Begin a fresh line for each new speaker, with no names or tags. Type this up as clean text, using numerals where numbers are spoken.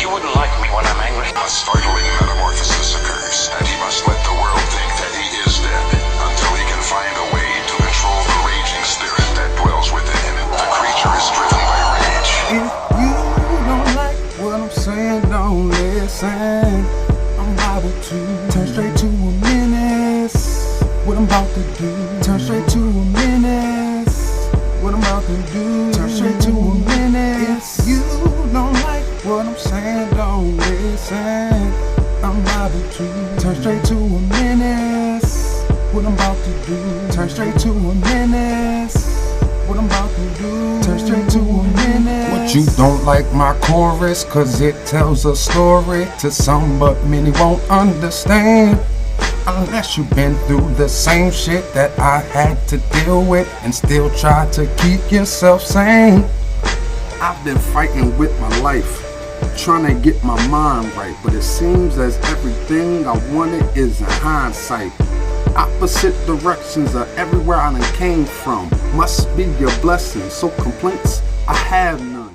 You wouldn't like me when I'm angry.
A startling metamorphosis occurs, and he must let the world think that he is dead, until he can find a way to control the raging spirit that dwells within him. The creature is driven by rage.
If you don't like what I'm saying, don't listen. I'm liable to turn straight to a menace. What I'm about to do, turn straight to a menace. What I'm about to do, turn straight to a menace. If you don't like what I'm saying, don't listen. I'm liable to turn straight to a menace. What I'm about to do, turn straight to a menace. What I'm about to do, turn straight to a menace. What you don't like my chorus, cause it tells a story to some, but many won't understand. Unless you've been through the same shit that I had to deal with and still try to keep yourself sane. I've been fighting with my life, trying to get my mind right, but it seems as everything I wanted is in hindsight. Opposite directions of everywhere I done came from. Must be your blessing, so complaints I have none.